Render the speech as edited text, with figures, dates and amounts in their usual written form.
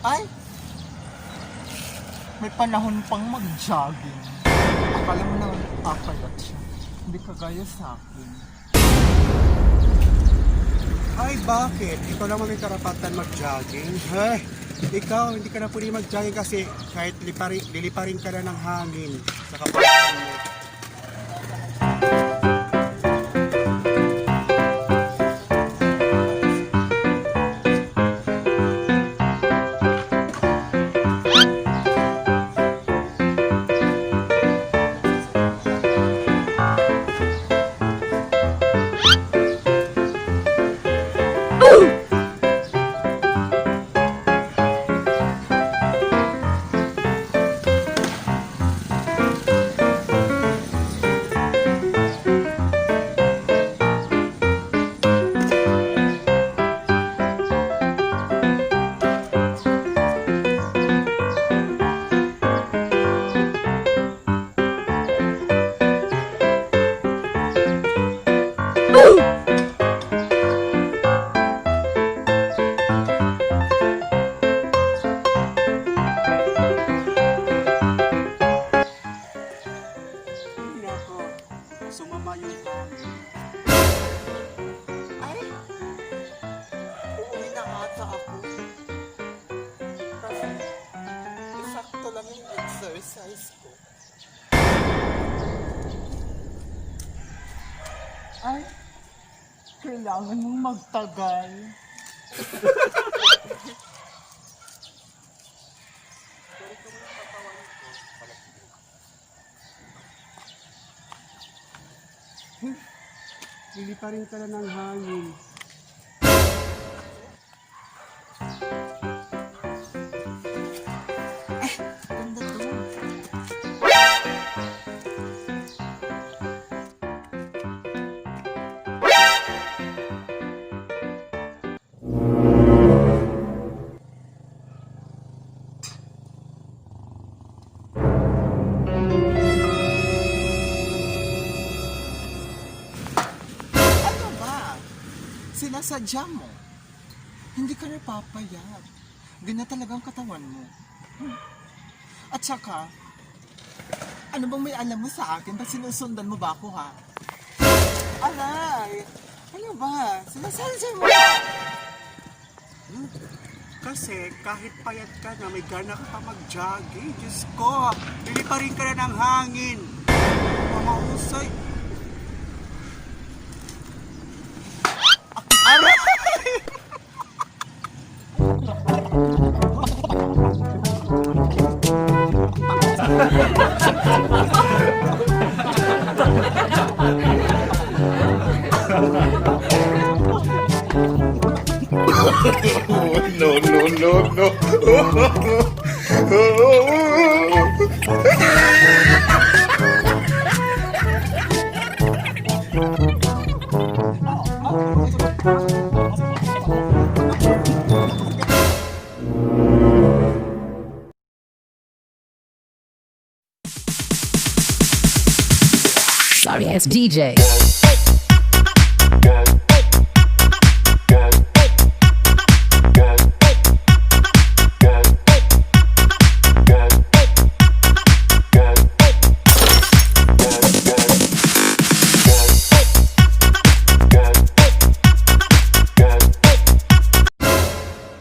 Ay! May panahon pang mag-jogging. Akala mo naman papayat siya. Hindi kagaya sa akin. Ay, bakit? Ikaw naman may karapatan mag-jogging. Ay, ikaw, hindi ka na pwede mag-jogging kasi kahit liliparin ka na ng hangin sa kapatid mo. Sumama yung hangin. Ay! Uuwi na ata ako. Kasi isakto lang yung exercise ko. Ay! Kailangan mong magtagal. Liliparin ka na ng hangin. Ganda to. sinasadya mo. Hindi ka napapayat. Ganyan talagang katawan mo. At saka, ano bang may alam mo sa akin? Ba't sinusundan mo ba ako, ha? Aray! Ano ba? Sinasadya mo ba? Kasi kahit payat ka na, may gana ka pa mag-jogging. Diyos ko, liliparin ka na ng hangin. Mamahusay. Aray! No, no, no, no. Sorry ass DJ.